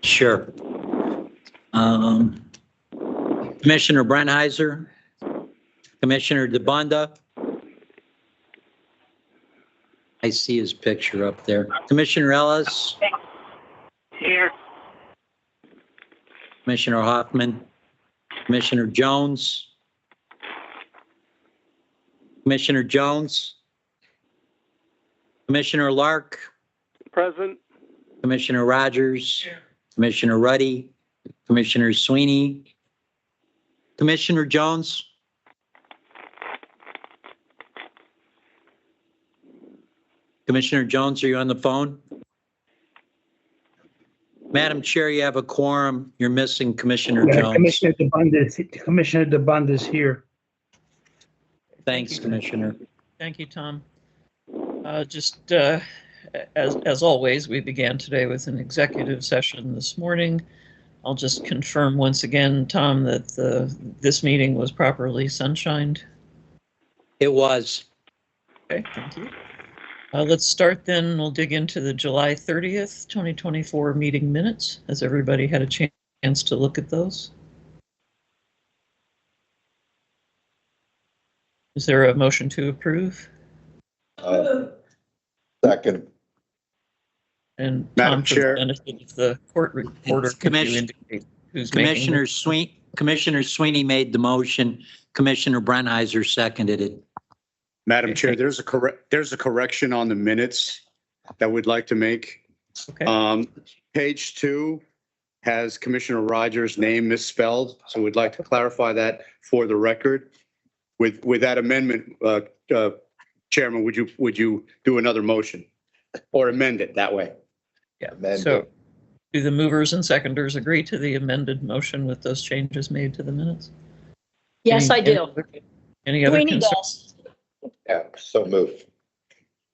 Sure. Commissioner Brennheiser, Commissioner DeBunda. I see his picture up there. Commissioner Ellis. Here. Commissioner Hoffman. Commissioner Jones. Commissioner Jones. Commissioner Lark. Present. Commissioner Rogers. Commissioner Ruddy. Commissioner Sweeney. Commissioner Jones. Commissioner Jones, are you on the phone? Madam Chair, you have a quorum. You're missing Commissioner Jones. Commissioner DeBunda is here. Thanks, Commissioner. Thank you, Tom. As always, we began today with an executive session this morning. I'll just confirm once again, Tom, that this meeting was properly sunshined. It was. Okay, thank you. Let's start then. We'll dig into the July 30th, 2024 meeting minutes. Has everybody had a chance to look at those? Is there a motion to approve? Second. And Madam Tom, for Chair. the benefit of the court reporter, could you indicate who's making Commissioner Sweeney made the motion. Commissioner Brennheiser seconded it. Madam Chair, there's a correction on the minutes that we'd like to make. Okay. Page 2 has Commissioner Rogers' name misspelled, so we'd like to clarify that for the record. With that amendment, Chairman, would you do another motion or amend it that way? Yeah. Amend So, it. do the movers and seconders agree to the amended motion with those changes made to the minutes? Yes, I do. Any other Sweeney concerns? does. Yeah, so moved.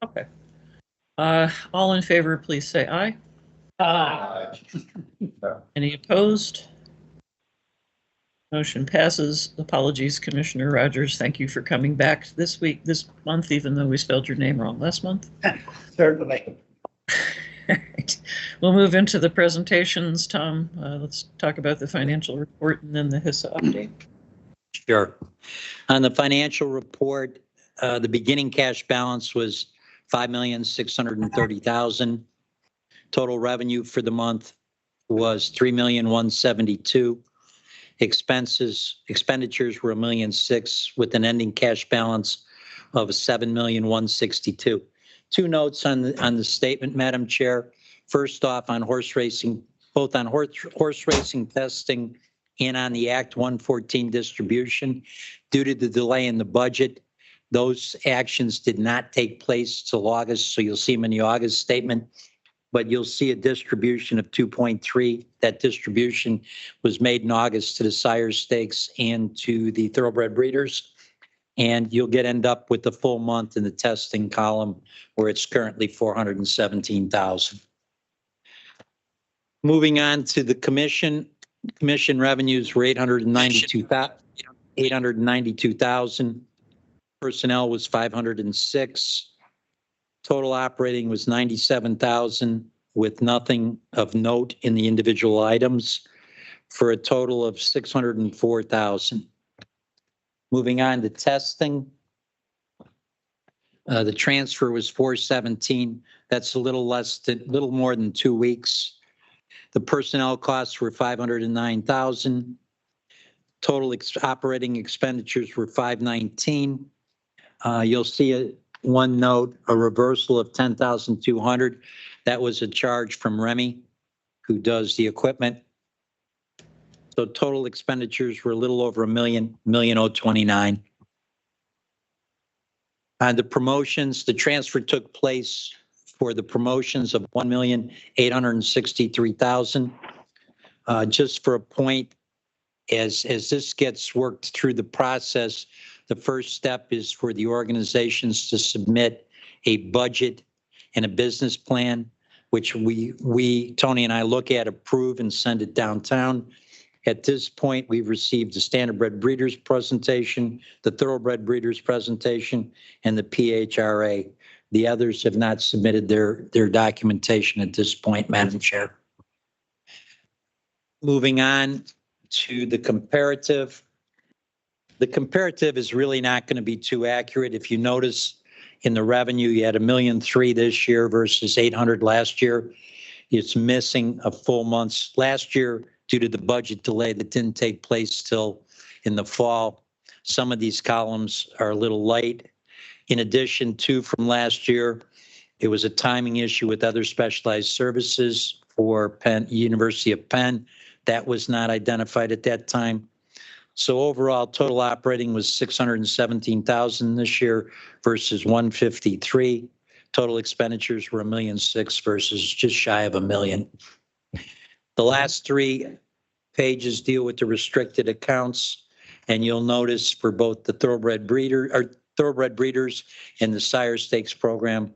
Okay. All in favor, please say aye. Any opposed? Motion passes. Apologies, Commissioner Rogers. Thank you for coming back this month, even though we spelled your name wrong last month. Certainly. Right. We'll move into the presentations. Tom, let's talk about the financial report and then the HISA update. Sure. On the financial report, the beginning cash balance was $5,630,000. Total revenue for the month was $3,172,000. Expenditures were $1.6 million with an ending cash balance of $7,162,000. Two notes on the statement, Madam Chair. First off, on horse racing, both on horse racing testing and on the Act 114 distribution, due to the delay in the budget, those actions did not take place till August, so you'll see them in the August statement. But you'll see a distribution of 2.3. That distribution was made in August to the sire stakes and to the thoroughbred breeders. And you'll end up with the full month in the testing column where it's currently $417,000. Moving on to the commission revenues were $892,000. Personnel was $506,000. Total operating was $97,000 with nothing of note in the individual items for a total of $604,000. Moving on to testing. The transfer was $417,000. That's a little more than 2 weeks. The personnel costs were $509,000. Total operating expenditures were $519,000. You'll see one note, a reversal of $10,200. That was a charge from Remy, who does the equipment. So total expenditures were a little over $1,029,000. On the promotions, the transfer took place for the promotions of $1,863,000. Just for a point, as this gets worked through the process, the first step is for the organizations to submit a budget and a business plan, which we Tony and I look at, approve, and send it downtown. At this point, we've received the Standardbred Breeders presentation, the Thoroughbred Breeders presentation, and the PHRA. The others have not submitted their documentation at this point, Madam Chair. Moving on to the comparative. The comparative is really not going to be too accurate. If you notice in the revenue, you had $1.3 million this year versus 800 last year. It's missing a full month last year due to the budget delay that didn't take place till in the fall. Some of these columns are a little light. In addition to from last year, it was a timing issue with other specialized services for Penn, University of Penn. That was not identified at that time. So overall, total operating was 617,000 this year versus 153. Total expenditures were $1.6 million versus just shy of $1 million. The last three pages deal with the restricted accounts, and you'll notice for both the thoroughbred breeders and the sire stakes program,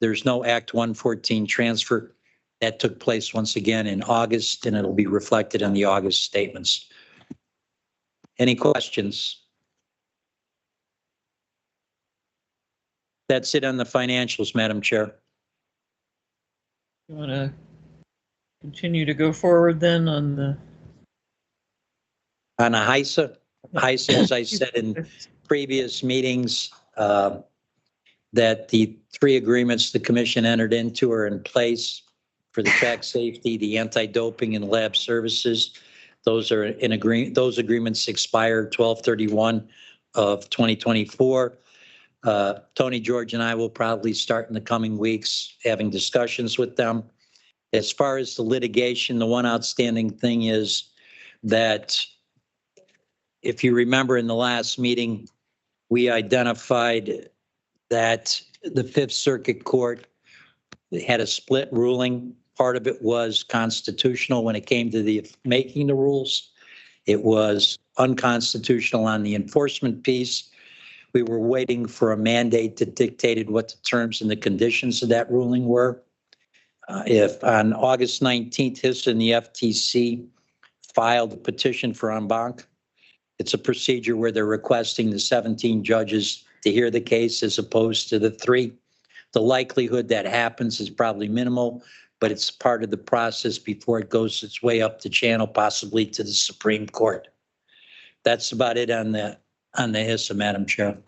there's no Act 114 transfer. That took place once again in August, and it'll be reflected in the August statements. Any questions? That's it on the financials, Madam Chair. You want to continue to go forward then on the... On a HISA, as I said in previous meetings, that the three agreements the commission entered into are in place for the track safety, the anti-doping, and lab services. Those are in agreement. Those agreements expire 12/31 of 2024. Tony, George, and I will probably start in the coming weeks having discussions with them. As far as the litigation, the one outstanding thing is that if you remember in the last meeting, we identified that the Fifth Circuit Court had a split ruling. Part of it was constitutional when it came to the making the rules. It was unconstitutional on the enforcement piece. We were waiting for a mandate that dictated what the terms and the conditions of that ruling were. If on August 19th, HISA and the FTC filed a petition for en banc. It's a procedure where they're requesting the 17 judges to hear the case as opposed to the 3. The likelihood that happens is probably minimal, but it's part of the process before it goes its way up the channel, possibly to the Supreme Court. That's about it on the HISA, Madam Chair.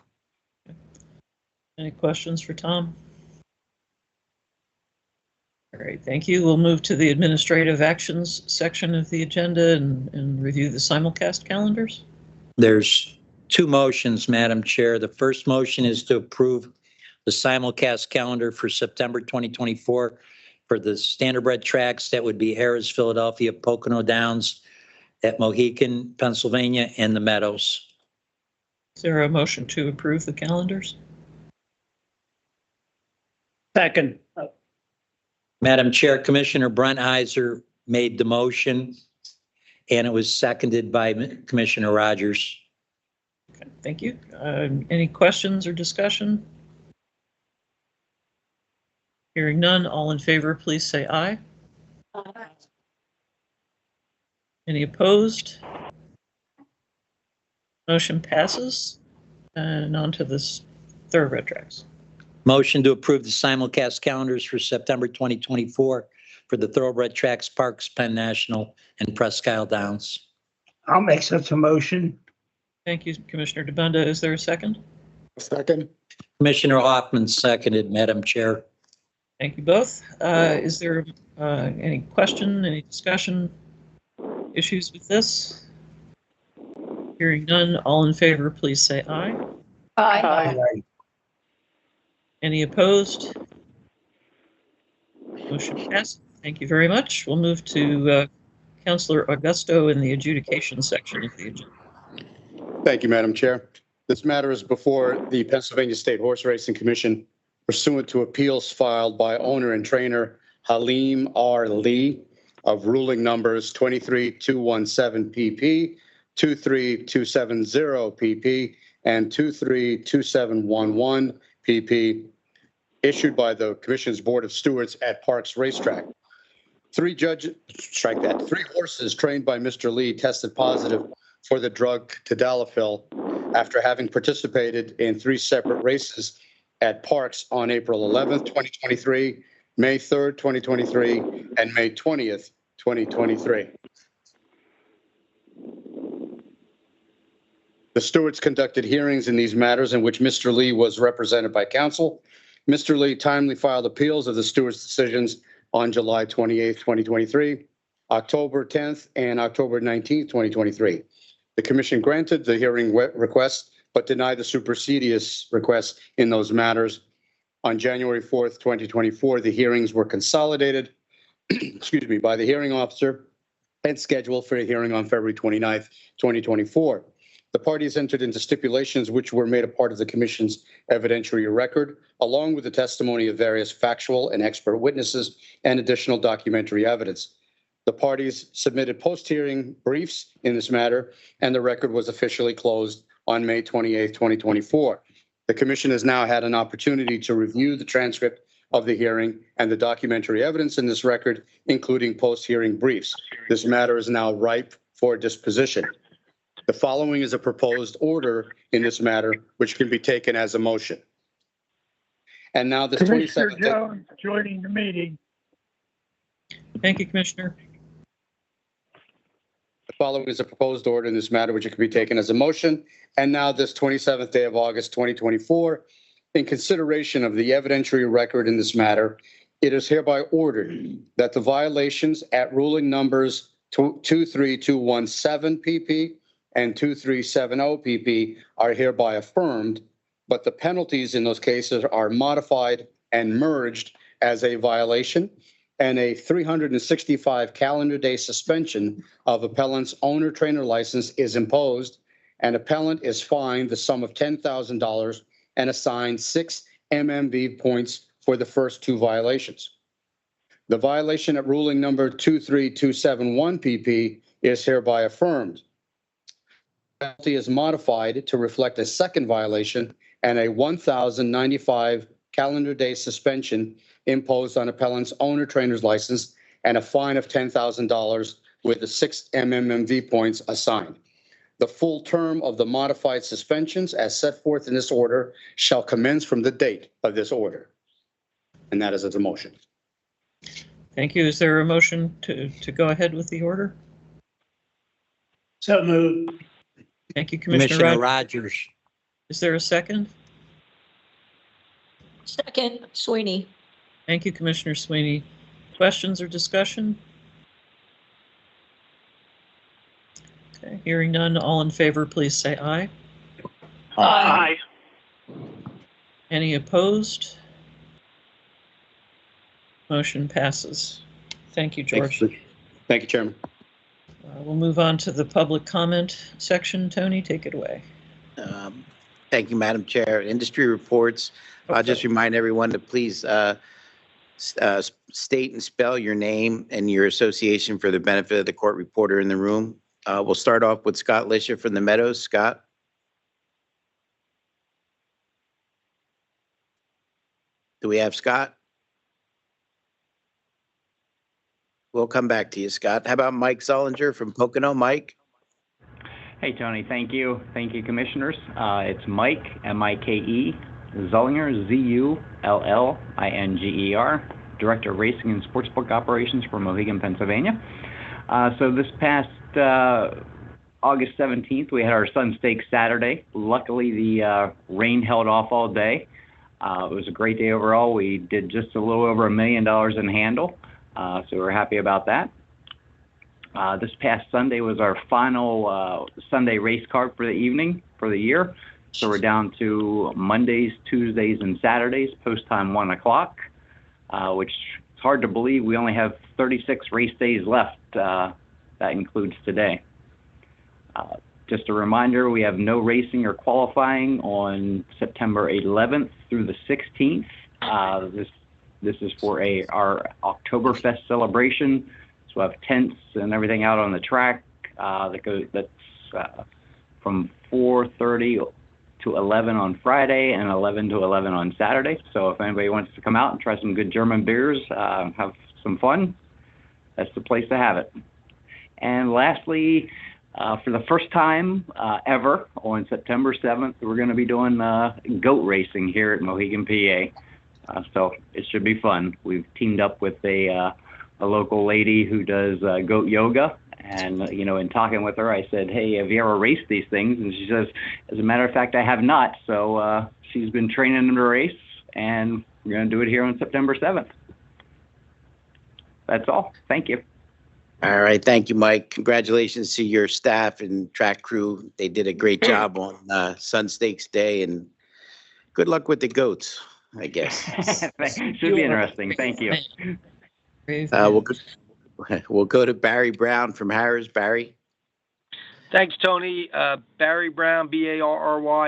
Any questions for Tom? All right, thank you. We'll move to the administrative actions section of the agenda and review the simulcast calendars. There's 2 motions, Madam Chair. The first motion is to approve the simulcast calendar for September 2024 for the standardbred tracks. That would be Harris, Philadelphia, Pocono Downs, at Mohican, Pennsylvania, and the Meadows. Is there a motion to approve the calendars? Second. Madam Chair, Commissioner Bruntheiser made the motion, and it was seconded by Commissioner Rogers. Okay, thank you. Any questions or discussion? Hearing none, all in favor, please say aye. Aye. Any opposed? Motion passes. And on to this thoroughbred tracks. Motion to approve the simulcast calendars for September 2024 for the thoroughbred tracks, Parks, Penn National, and Presque Isle Downs. I'll make such a motion. Thank you, Commissioner DeBunda. Is there a second? Second. Commissioner Hoffman seconded, Madam Chair. Thank you both. Is there any question, any discussion, issues with this? Hearing none, all in favor, please say aye. Aye. Any opposed? Motion passed. Thank you very much. We'll move to Councilor Augusto in the adjudication section of the agenda. Thank you, Madam Chair. This matter is before the Pennsylvania State Horse Racing Commission pursuant to appeals filed by owner and trainer Halim R. Lee of ruling numbers 23217 PP, 23270 PP, and 2327711 PP, issued by the Commission's Board of Stewards at Parks Racetrack. 3 horses trained by Mr. Lee tested positive for the drug tadalafil after having participated in 3 separate races at Parks on April 11th, 2023, May 3rd, 2023, and May 20th, 2023. The stewards conducted hearings in these matters in which Mr. Lee was represented by counsel. Mr. Lee timely filed appeals of the stewards' decisions on July 28th, 2023, October 10th, and October 19th, 2023. The commission granted the hearing request, but denied the supersedious request in those matters. On January 4th, 2024, the hearings were consolidated, excuse me, by the hearing officer and scheduled for a hearing on February 29th, 2024. The parties entered into stipulations which were made a part of the commission's evidentiary record, along with the testimony of various factual and expert witnesses and additional documentary evidence. The parties submitted post-hearing briefs in this matter, and the record was officially closed on May 28th, 2024. The commission has now had an opportunity to review the transcript of the hearing and the documentary evidence in this record, including post-hearing briefs. This matter is now ripe for disposition. The following is a proposed order in this matter, which can be taken as a motion. And now the Commissioner 27th. Jones joining the meeting. Thank you, Commissioner. The following is a proposed order in this matter, which can be taken as a motion. And now this 27th day of August, 2024, in consideration of the evidentiary record in this matter, it is hereby ordered that the violations at ruling numbers 23217 PP and 2370 PP are hereby affirmed, but the penalties in those cases are modified and merged as a violation, and a 365 calendar day suspension of appellant's owner-trainer license is imposed, and appellant is fined the sum of $10,000 and assigned 6 MMV points for the first 2 violations. The violation at ruling number 23271 PP is hereby affirmed. The penalty is modified to reflect a second violation and a 1,095 calendar day suspension imposed on appellant's owner-trainer's license and a fine of $10,000 with the 6 MMV points assigned. The full term of the modified suspensions as set forth in this order shall commence from the date of this order. And that is as a motion. Thank you. Is there a motion to go ahead with the order? So moved. Thank you, Commissioner Commissioner Rogers. Rogers. Is there a second? Second, Sweeney. Thank you, Commissioner Sweeney. Questions or discussion? Okay, hearing none, all in favor, please say aye. Aye. Any opposed? Motion passes. Thank you, George. Thank you, Chairman. We'll move on to the public comment section. Tony, take it away. Thank you, Madam Chair. Industry reports. I'll just remind everyone to please state and spell your name and your association for the benefit of the court reporter in the room. We'll start off with Scott Lisha from the Meadows. Scott? Do we have Scott? We'll come back to you, Scott. How about Mike Zollinger from Pocono? Mike? Hey, Tony. Thank you. Thank you, commissioners. It's Mike, M-I-K-E, Zollinger, Z-U-L-L-I-N-G-E-R, Director of Racing and Sportsbook Operations for Mohegan, Pennsylvania. So this past August 17th, we had our Sun Stakes Saturday. Luckily, the rain held off all day. It was a great day overall. We did just a little over $1 million in handle, so we're happy about that. This past Sunday was our final Sunday race card for the evening, for the year. So we're down to Mondays, Tuesdays, and Saturdays, post time 1 o'clock, which is hard to believe. We only have 36 race days left. That includes today. Just a reminder, we have no racing or qualifying on September 11th through the 16th. This is for our Oktoberfest celebration. So we have tents and everything out on the track that's from 4:30 to 11 on Friday and 11 to 11 on Saturday. So if anybody wants to come out and try some good German beers, have some fun, that's the place to have it. And lastly, for the first time ever on September 7th, we're going to be doing goat racing here at Mohegan, PA. So it should be fun. We've teamed up with a local lady who does goat yoga, And, in talking with her, I said, hey, have you ever raced these things? And she says, as a matter of fact, I have not. So she's been training them to race, and we're going to do it here on September 7th. That's all. Thank you. All right, thank you, Mike. Congratulations to your staff and track crew. They did a great job on Sun Stakes Day, and good luck with the goats, I guess. Should be interesting. Thank you. We'll go to Barry Brown from Harris. Barry. Thanks, Tony. Barry Brown, Barry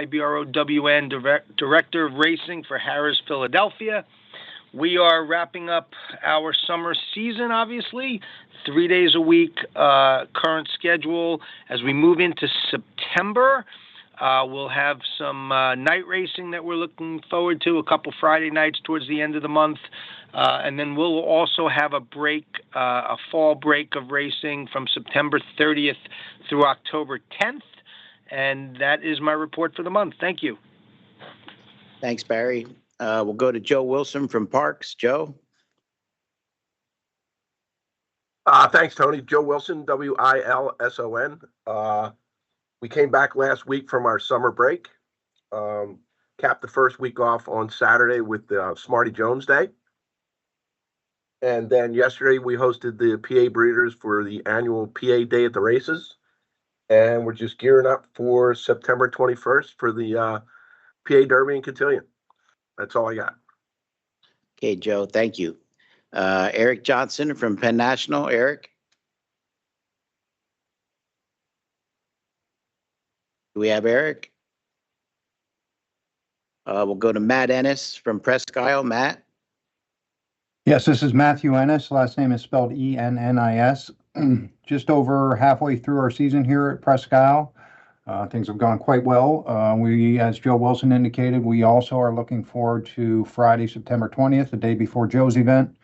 Brown, Director of Racing for Harris, Philadelphia. We are wrapping up our summer season, obviously, 3 days a week, current schedule. As we move into September, we'll have some night racing that we're looking forward to, a couple Friday nights towards the end of the month. And then we'll also have a break, a fall break of racing from September 30th through October 10th. And that is my report for the month. Thank you. Thanks, Barry. We'll go to Joe Wilson from Parks. Joe. Thanks, Tony. Joe Wilson, Wilson. We came back last week from our summer break. Capped the first week off on Saturday with the Smarty Jones Day. And then yesterday we hosted the PA breeders for the annual PA Day at the races. And we're just gearing up for September 21st for the PA Derby and Cotillion. That's all I got. Okay, Joe, thank you. Eric Johnson from Penn National. Eric. Do we have Eric? We'll go to Matt Ennis from Presque Isle. Matt. Yes, this is Matthew Ennis. Last name is spelled Ennis. Just over halfway through our season here at Presque Isle. Things have gone quite well. We, as Joe Wilson indicated, we also are looking forward to Friday, September 20th, the day before Joe's event,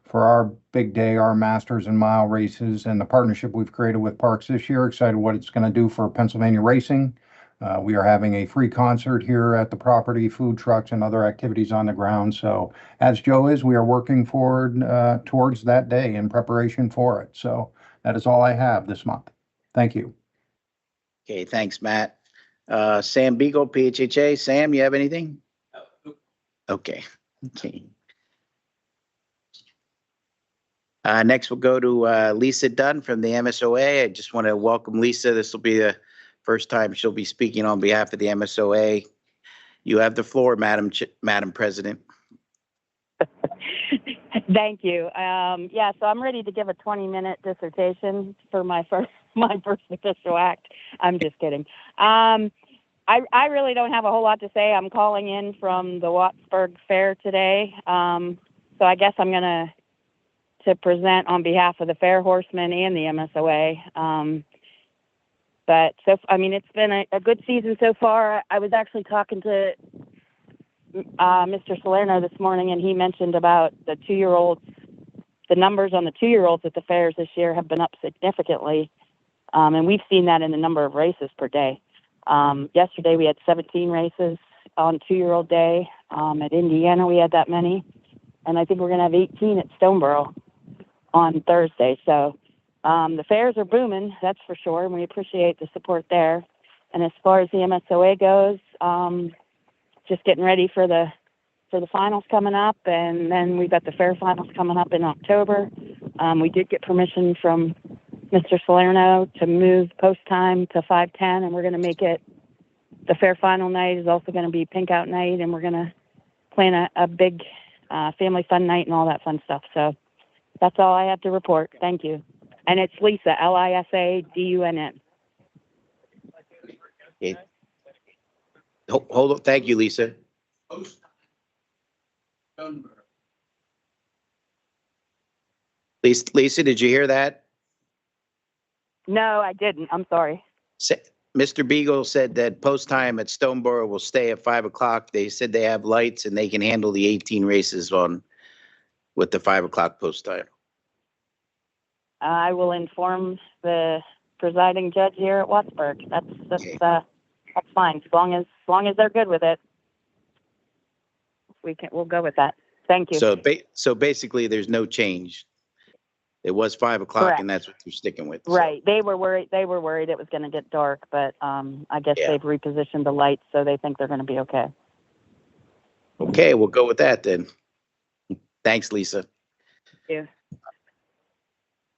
for our big day, our Masters and Mile races, and the partnership we've created with Parks this year. Excited what it's going to do for Pennsylvania racing. We are having a free concert here at the property, food trucks and other activities on the ground. So as Joe is, we are working forward towards that day in preparation for it. So that is all I have this month. Thank you. Okay, thanks, Matt. Sam Beagle, PHHA. Sam, you have anything? Okay. Next, we'll go to Lisa Dunn from the MSOA. I just want to welcome Lisa. This will be the first time she'll be speaking on behalf of the MSOA. You have the floor, Madam President. Thank you. So I'm ready to give a 20-minute dissertation for my first official act. I'm just kidding. I really don't have a whole lot to say. I'm calling in from the Wattsburg Fair today. So I guess I'm going to present on behalf of the Fair Horsemen and the MSOA. But it's been a good season so far. I was actually talking to Mr. Salerno this morning, and he mentioned about the 2-year-olds. The numbers on the 2-year-olds at the fairs this year have been up significantly, and we've seen that in the number of races per day. Yesterday we had 17 races on 2-year-old day. At Indiana we had that many, and I think we're going to have 18 at Stoneboro on Thursday. So the fairs are booming, that's for sure, and we appreciate the support there. And as far as the MSOA goes, just getting ready for the finals coming up, and then we've got the fair finals coming up in October. We did get permission from Mr. Salerno to move post time to 5:10, and we're going to make it. The fair final night is also going to be pink out night, and we're going to plan a big family fun night and all that fun stuff. So that's all I have to report. Thank you. And it's Lisa, Lisadunn. Okay. Hold on. Thank you, Lisa. Lisa, did you hear that? No, I didn't. I'm sorry. Mr. Beagle said that post time at Stoneboro will stay at 5 o'clock. They said they have lights and they can handle the 18 races with the 5 o'clock post time. I will inform the presiding judge here at Wattsburg. That's fine. As long as they're good with it, we'll go with that. Thank you. So basically, there's no change. It was 5 o'clock Correct. and that's what you're sticking with. so. Right. They were worried it was going to get dark, but I guess Yeah. they've repositioned the lights, so they think they're going to be okay. Okay, we'll go with that then. Thanks, Lisa. Yeah.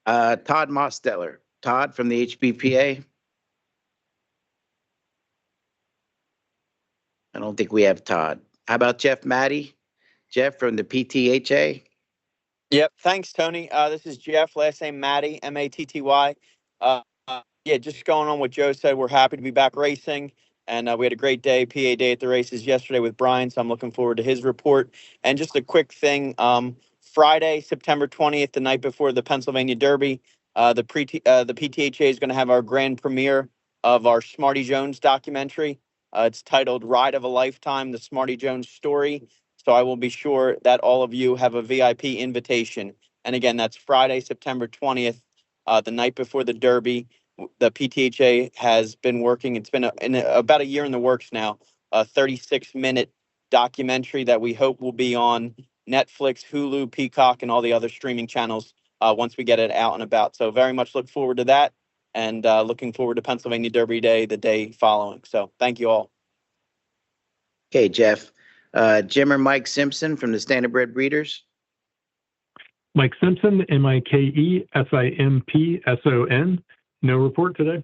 Todd Mosteller. Todd from the HBPA. I don't think we have Todd. How about Jeff Matty? Jeff from the PTHA. Yep. Thanks, Tony. This is Jeff, last name Matty, Matty. Yeah, just going on what Joe said, we're happy to be back racing. And we had a great day, PA day at the races yesterday with Brian. So I'm looking forward to his report. And just a quick thing, Friday, September 20th, the night before the Pennsylvania Derby, the PTHA is going to have our grand premiere of our Smarty Jones documentary. It's titled Ride of a Lifetime, the Smarty Jones Story. So I will be sure that all of you have a VIP invitation. And again, that's Friday, September 20th, the night before the Derby. The PTHA has been working. It's been about a year in the works now, a 36-minute documentary that we hope will be on Netflix, Hulu, Peacock, and all the other streaming channels once we get it out and about. So very much look forward to that, and looking forward to Pennsylvania Derby Day, the day following. So thank you all. Okay, Jeff. Jim or Mike Simpson from the Standardbred Breeders. Mike Simpson, MikeSimpson. No report today.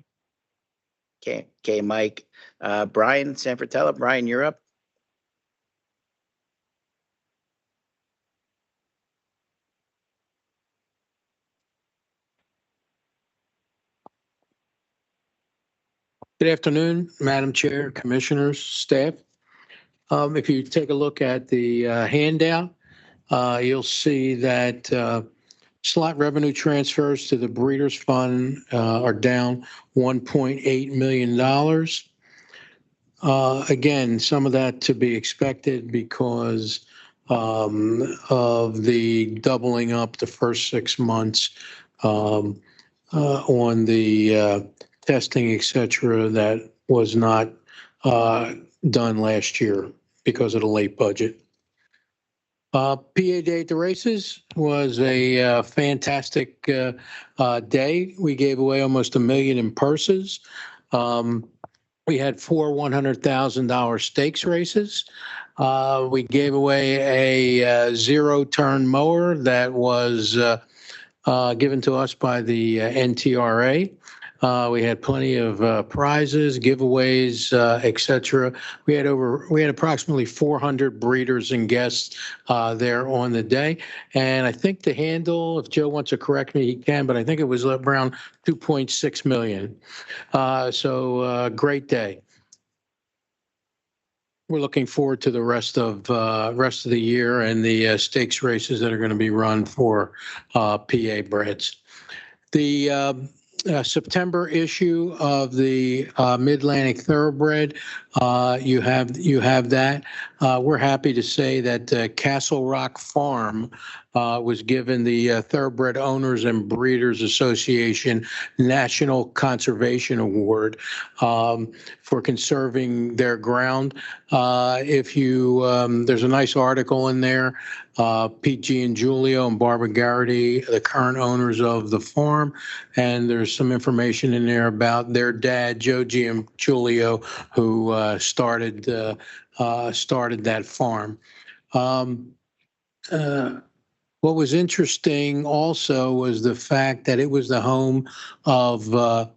Okay, Mike. Brian Sanfratella. Brian, you're up. Good afternoon, Madam Chair, Commissioners, staff. If you take a look at the handout, you'll see that slot revenue transfers to the Breeders' Fund are down $1.8 million. Again, some of that to be expected because of the doubling up the first 6 months on the testing, et cetera, that was not done last year because of the late budget. PA Day at the races was a fantastic day. We gave away almost $1 million in purses. We had 4 $100,000 stakes races. We gave away a zero-turn mower that was given to us by the NTRA. We had plenty of prizes, giveaways, etc. We had approximately 400 breeders and guests there on the day, and I think the handle, if Joe wants to correct me, he can, but I think it was around 2.6 million. So great day. We're looking forward to the rest of the year and the stakes races that are going to be run for PA breds. The September issue of the Mid-Atlantic Thoroughbred, you have that. We're happy to say that Castle Rock Farm was given the Thoroughbred Owners and Breeders Association National Conservation Award for conserving their ground. If you, there's a nice article in there. Pete Giangiulio and Barbara Garrity, the current owners of the farm, and there's some information in there about their dad, Joe Giangiulio, who started that farm. What was interesting also was the fact that it was the home of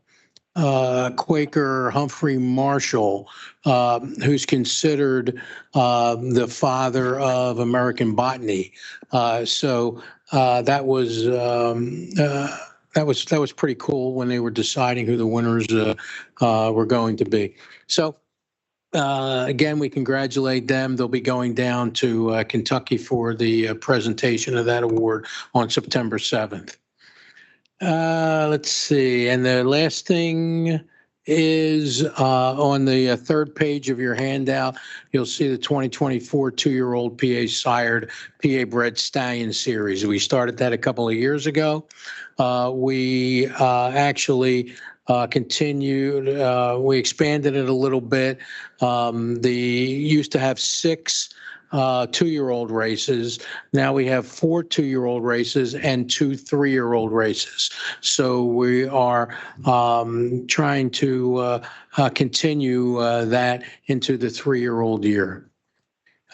Quaker Humphrey Marshall, who's considered the father of American botany. So that was pretty cool when they were deciding who the winners were going to be. So again, we congratulate them. They'll be going down to Kentucky for the presentation of that award on September 7th. Let's see. And the last thing is on the third page of your handout, you'll see the 2024 2-year-old PA sired PA bred stallion series. We started that a couple of years ago. We actually continued, we expanded it a little bit. Used to have 6 2-year-old races. Now we have 4 2-year-old races and 2 3-year-old races. So we are trying to continue that into the 3-year-old year.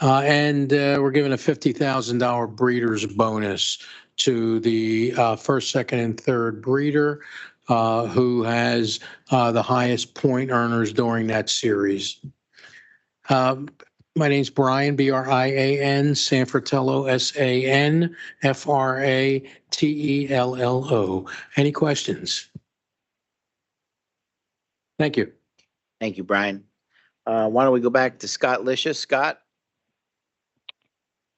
And we're giving a $50,000 breeder's bonus to the first, second, and third breeder who has the highest point earners during that series. My name's Brian, B-R-I-A-N, Sanfratello, S-A-N-F-R-A-T-E-L-L-O. Any questions? Thank you. Thank you, Brian. Why don't we go back to Scott Licious? Scott?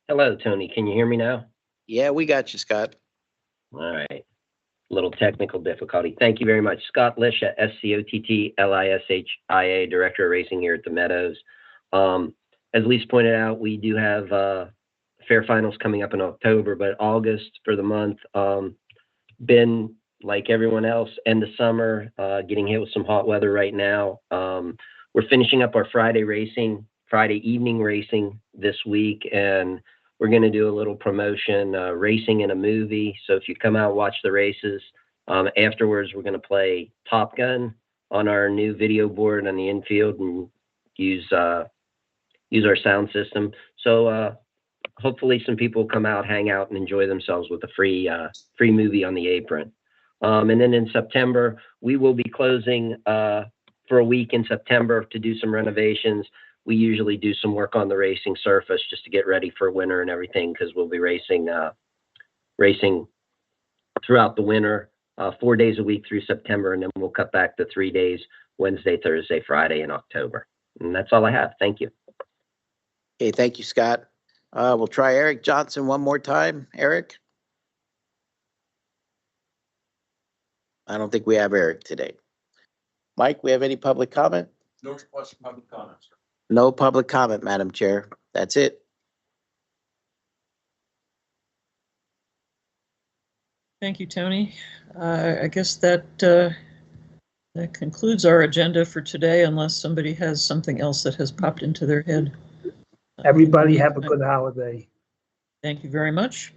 Hello, Tony. Can you hear me now? Yeah, we got you, Scott. All right. Little technical difficulty. Thank you very much. Scott Lisha, S-C-O-T-T-L-I-S-H-I-A, Director of Racing here at the Meadows. As Lisa pointed out, we do have fair finals coming up in October, but August for the month, been like everyone else, end of summer, getting hit with some hot weather right now. We're finishing up our Friday evening racing this week, and we're going to do a little promotion, racing in a movie. So if you come out, watch the races. Afterwards, we're going to play Top Gun on our new video board on the infield and use our sound system. So hopefully some people come out, hang out, and enjoy themselves with a free movie on the apron. And then in September, we will be closing for a week in September to do some renovations. We usually do some work on the racing surface just to get ready for winter and everything, because we'll be racing throughout the winter, 4 days a week through September, and then we'll cut back to 3 days, Wednesday, Thursday, Friday in October. And that's all I have. Thank you. Okay, thank you, Scott. We'll try Eric Johnson one more time. Eric? I don't think we have Eric today. Mike, we have any public comment? No request for public comments. No public comment, Madam Chair. That's it. Thank you, Tony. I guess that concludes our agenda for today, unless somebody has something else that has popped into their head. Everybody have a good holiday. Thank you very much.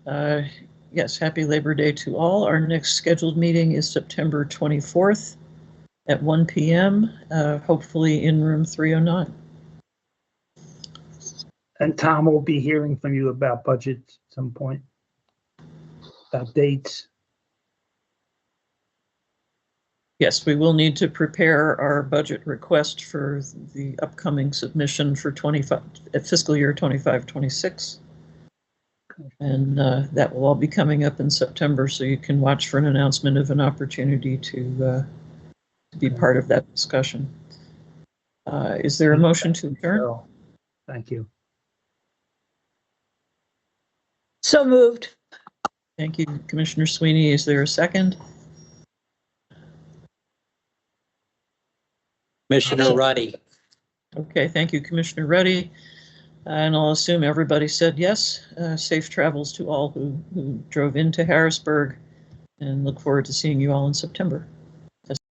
Yes, happy Labor Day to all. Our next scheduled meeting is September 24th at 1 p.m., hopefully in room 309. And Tom will be hearing from you about budget at some point, about dates. Yes, we will need to prepare our budget request for the upcoming submission for fiscal year 25-26. And that will all be coming up in September, so you can watch for an announcement of an opportunity to be part of that discussion. Is there a motion to adjourn? Thank you. So moved. Thank you, Commissioner Sweeney. Is there a second? Commissioner Ruddy. Okay, thank you, Commissioner Ruddy. And I'll assume everybody said yes. Safe travels to all who drove into Harrisburg, and look forward to seeing you all in September.